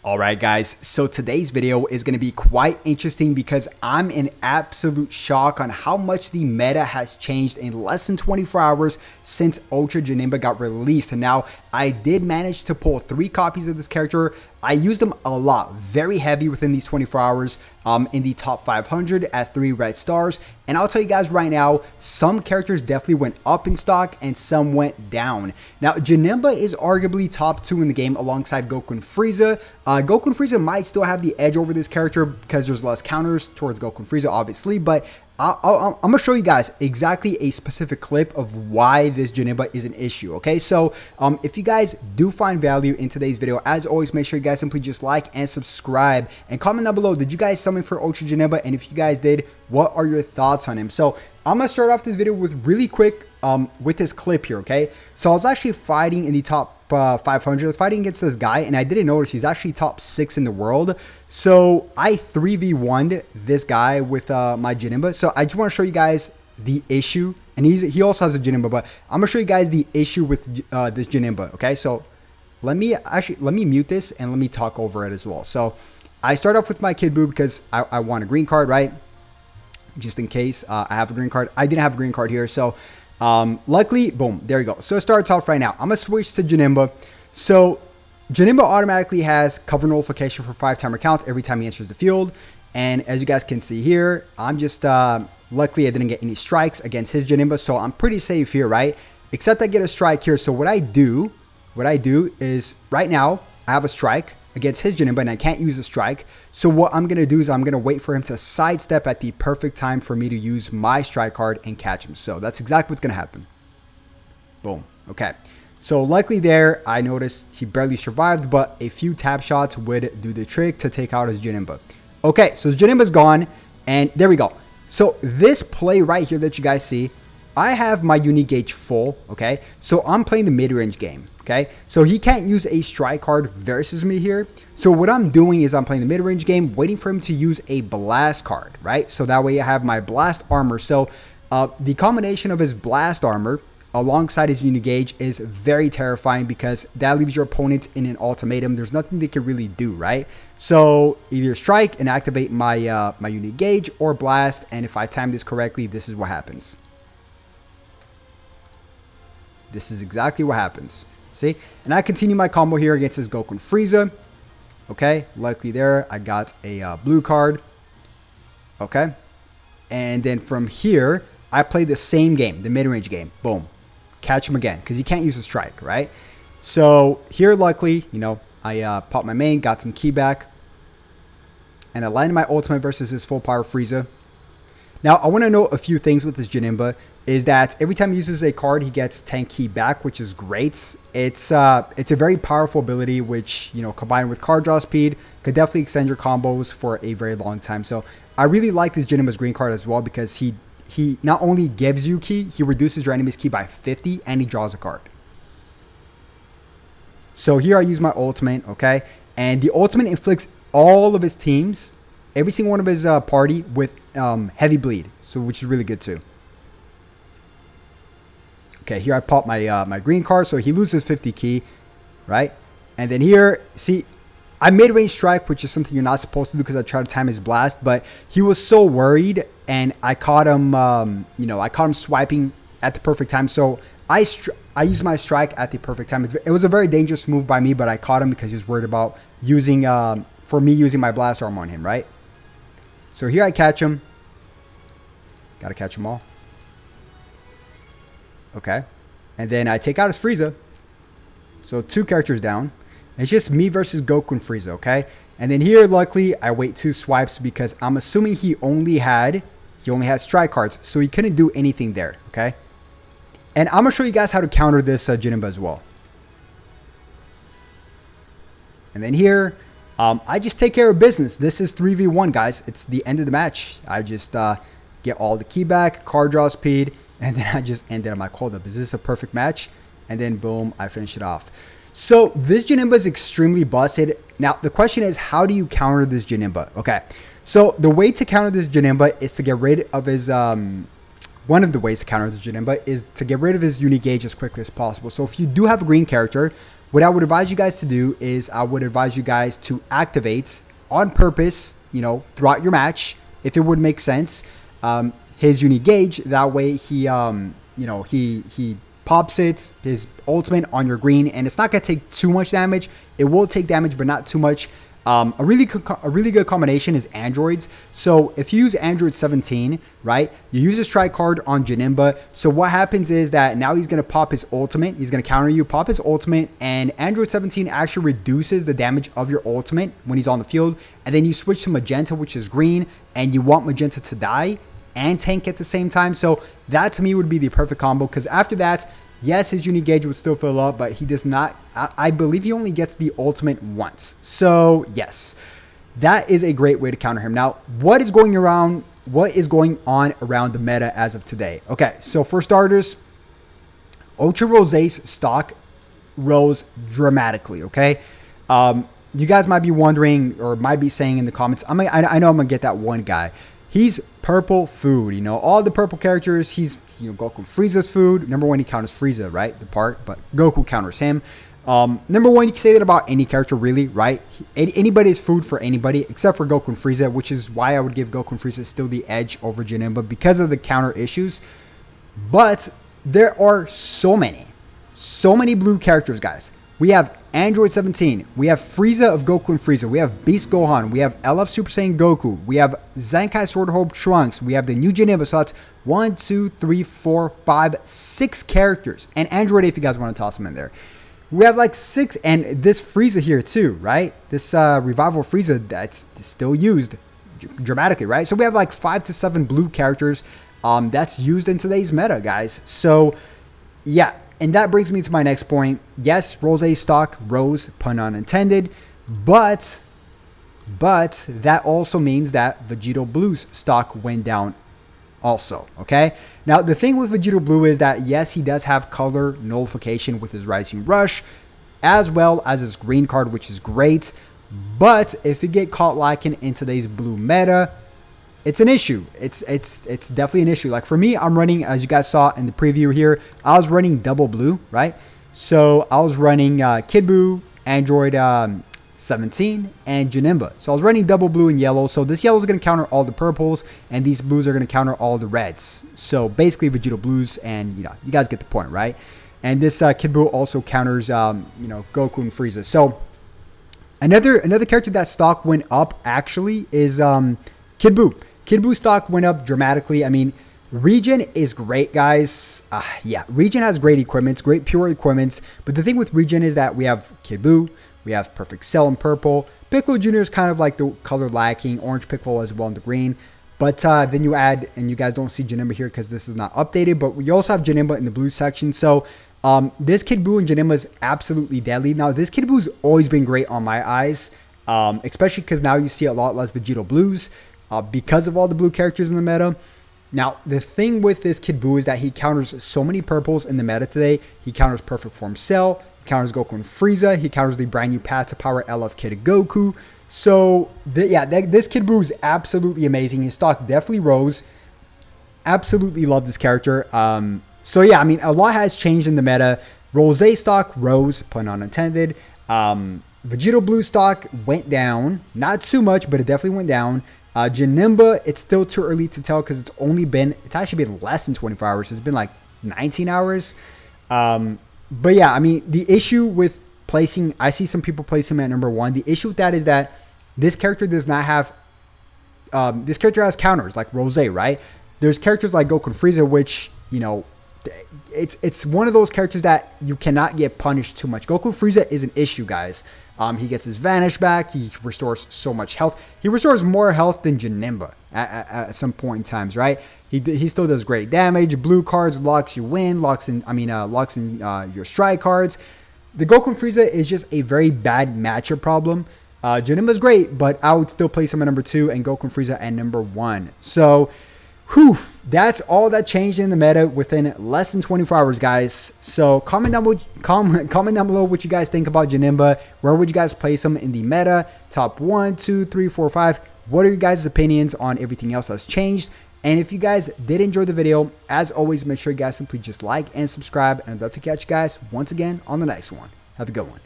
Alright guys, so today's video is going to be quite interesting because I'm in absolute shock on how much the meta has changed in less than 24 hours since Ultra Janemba got released. And now I did manage to pull 3 copies of this character. I used them a lot, very heavy within these 24 hours in the top 500 at 3 red stars. And I'll tell you guys right now, some characters definitely went up in stock and some went down. Now, Janemba is arguably top 2 in the game alongside Goku and Frieza. Goku and Frieza might still have the edge over this character because there's less counters towards Goku and Frieza, obviously, but I'm going to show you guys exactly a specific clip of why this Janemba is an issue, okay? So, if you guys do find value in today's video, as always, make sure you guys simply just like and subscribe and comment down below, did you guys summon for Ultra Janemba? And if you guys did, what are your thoughts on him? So, I'm going to start off this video with really quick with this clip here, okay? So, I was actually fighting in the top 500. I was fighting against this guy, and I didn't notice he's actually top 6 in the world. So I 3v1'd this guy with my Janemba. So I just want to show you guys the issue, and he also has a Janemba, but I'm gonna show you guys the issue with this Janemba. Okay, so let me mute this and let me talk over it as well. So I start off with my Kid Buu because I want a green card, right? Just in case I have a green card. I didn't have a green card here, so luckily, boom, there you go. So it starts off right now. I'm gonna switch to Janemba. So Janemba automatically has cover nullification for 5 timer counts every time he enters the field. And as you guys can see here, I'm just luckily I didn't get any strikes against his Janemba, so I'm pretty safe here, right? Except I get a strike here. So what I do is right now I have a strike against his Janemba and I can't use a strike. So what I'm gonna do is I'm gonna wait for him to sidestep at the perfect time for me to use my strike card and catch him. So that's exactly what's gonna happen. Boom. Okay. So likely there, I noticed he barely survived, but a few tap shots would do the trick to take out his Janemba. Okay, so his Janemba's gone, and there we go. So this play right here that you guys see, I have my unique gauge full, okay? So I'm playing the mid-range game, okay? So he can't use a strike card versus me here. So what I'm doing is I'm playing the mid-range game, waiting for him to use a blast card, right? So that way I have my blast armor. So the combination of his blast armor alongside his unique gauge is very terrifying because that leaves your opponent in an ultimatum. There's nothing they can really do, right? So either strike and activate my my unique gauge or blast, and if I time this correctly, this is what happens. This is exactly what happens. See? And I continue my combo here against his Goku and Frieza. Okay, luckily there, I got a blue card. Okay. And then from here, I play the same game, the mid-range game. Boom. Catch him again, because he can't use a strike, right? So here, luckily, you know, I popped my main, got some ki back, and I landed my ultimate versus his full power Frieza. Now, I want to know a few things with this Janemba, is that every time he uses a card, he gets 10 ki back, which is great. It's a very powerful ability, which, you know, combined with card draw speed, could definitely extend your combos for a very long time. So I really like this Janemba's green card as well, because he not only gives you ki, he reduces your enemy's ki by 50, and he draws a card. So here I use my ultimate, okay? And the ultimate inflicts all of his teams, every single one of his party with heavy bleed, so which is really good too. Okay, here I pop my my green card, so he loses 50 ki, right? And then here, see, I mid-range strike, which is something you're not supposed to do because I tried to time his blast, but he was so worried, and I caught him, you know, I caught him swiping at the perfect time. So I used my strike at the perfect time. It was a very dangerous move by me, but I caught him because he was worried about using, for me using my blast arm on him, right? So here I catch him. Gotta catch them all. Okay. And then I take out his Frieza. So 2 characters down. It's just me versus Goku and Frieza, okay? And then here, luckily, I wait 2 swipes because I'm assuming he only had strike cards, so he couldn't do anything there, okay? And I'm going to show you guys how to counter this Janemba as well. And then here, I just take care of business. This is 3v1, guys. It's the end of the match. I just get all the ki back, card draw speed, and then I just ended on my cold up. Is this a perfect match? And then, boom, I finish it off. So this Janemba is extremely busted. Now, the question is, how do you counter this Janemba? Okay, so the way to counter this Janemba is to get rid of his, one of the ways to counter this Janemba is to get rid of his unique gauge as quickly as possible. So if you do have a green character, what I would advise you guys to do is I would advise you guys to activate on purpose, you know, throughout your match, if it would make sense, his unique gauge. That way he, you know, he pops his ultimate on your green, and it's not going to take too much damage. It will take damage, but not too much. A really good combination is androids. So if you use android 17, right, you use a strike card on Janemba. So what happens is that now he's going to pop his ultimate. He's going to counter you, pop his ultimate, and android 17 actually reduces the damage of your ultimate when he's on the field. And then you switch to magenta, which is green, and you want magenta to die and tank at the same time. So that to me would be the perfect combo, because after that, yes, his unique gauge would still fill up, but he does not, I believe he only gets the ultimate once. So yes, that is a great way to counter him. Now, what is going on around the meta as of today? Okay, so for starters, Ultra Rosé's stock rose dramatically, okay? You guys might be wondering, or might be saying in the comments, I know I'm gonna get that one guy. He's purple food, you know, all the purple characters, he's, you know, Goku Frieza's food. Number one, he counters Frieza, right? The part, but Goku counters him. Number one, you can say that about any character, really, right? Anybody is food for anybody except for Goku and Frieza, which is why I would give Goku and Frieza still the edge over Janemba because of the counter issues. But there are so many blue characters, guys. We have Android 17. We have Frieza of Goku and Frieza. We have Beast Gohan. We have LF Super Saiyan Goku. We have Zenkai Sword Hope Trunks. We have the new Janemba. So that's 1, 2, 3, 4, 5, 6 characters. And Android, if you guys want to toss them in there. We have like 6. And this Frieza here too, right? This Revival Frieza that's still used dramatically, right? So we have like 5 to 7 blue characters that's used in today's meta, guys. So yeah. And that brings me to my next point. Yes, Rosé stock rose, pun unintended, but that also means that Vegito Blue's stock went down also, okay? Now, the thing with Vegito Blue is that, yes, he does have color nullification with his Rising Rush, as well as his green card, which is great, but if you get caught lacking in today's blue meta, it's an issue. It's definitely an issue. Like for me, I'm running, as you guys saw in the preview here, I was running double blue, right? So I was running Kid Buu, Android 17, and Janemba. So I was running double blue and yellow. So this yellow is going to counter all the purples, and these blues are going to counter all the reds. So basically Vegito Blues, and you know, you guys get the point, right? And this Kid Buu also counters, you know, Goku and Frieza. So another character that stock went up actually is Kid Buu. Kid Buu stock went up dramatically. I mean, Regen is great, guys. Yeah, Regen has great equipments, great pure equipments. But the thing with Regen is that we have Kid Buu, we have Perfect Cell in purple. Piccolo Jr. is kind of like the color lacking. Orange Piccolo as well in the green. But then you add, and you guys don't see Janemba here because this is not updated, but we also have Janemba in the blue section. So this Kid Buu and Janemba is absolutely deadly. Now, this Kid Buu's always been great on my eyes, especially because now you see a lot less Vegito Blues. Because of all the blue characters in the meta. Now, the thing with this Kid Buu is that he counters so many purples in the meta today. He counters Perfect Form Cell, he counters Goku and Frieza, he counters the brand new path to power LF Kid Goku. So, this Kid Buu is absolutely amazing. His stock definitely rose. Absolutely love this character. So, yeah, I mean, a lot has changed in the meta. Rosé stock rose, pun unintended. Vegito Blue stock went down. Not too much, but it definitely went down. Janemba, it's still too early to tell because it's actually been less than 24 hours. It's been like 19 hours. But yeah, I mean, the issue with placing, I see some people place him at number 1. The issue with that is that this character does not have, this character has counters like Rosé, right? There's characters like Goku and Frieza, which, you know, it's one of those characters that you cannot get punished too much. Goku Frieza is an issue, guys. He gets his Vanish back. He restores so much health. He restores more health than Janemba at some point in times, right? He still does great damage. Blue cards locks you in, locks in your strike cards. The Goku and Frieza is just a very bad matchup problem. Janemba's great, but I would still place him at number 2 and Goku and Frieza at number 1. So, whew, that's all that changed in the meta within less than 24 hours, guys. So comment down below what you guys think about Janemba. Where would you guys place him in the meta? Top 1, 2, 3, 4, 5. What are your guys' opinions on everything else that's changed? And if you guys did enjoy the video, as always, make sure you guys simply just like and subscribe. And I'd love to catch you guys once again on the next one. Have a good one.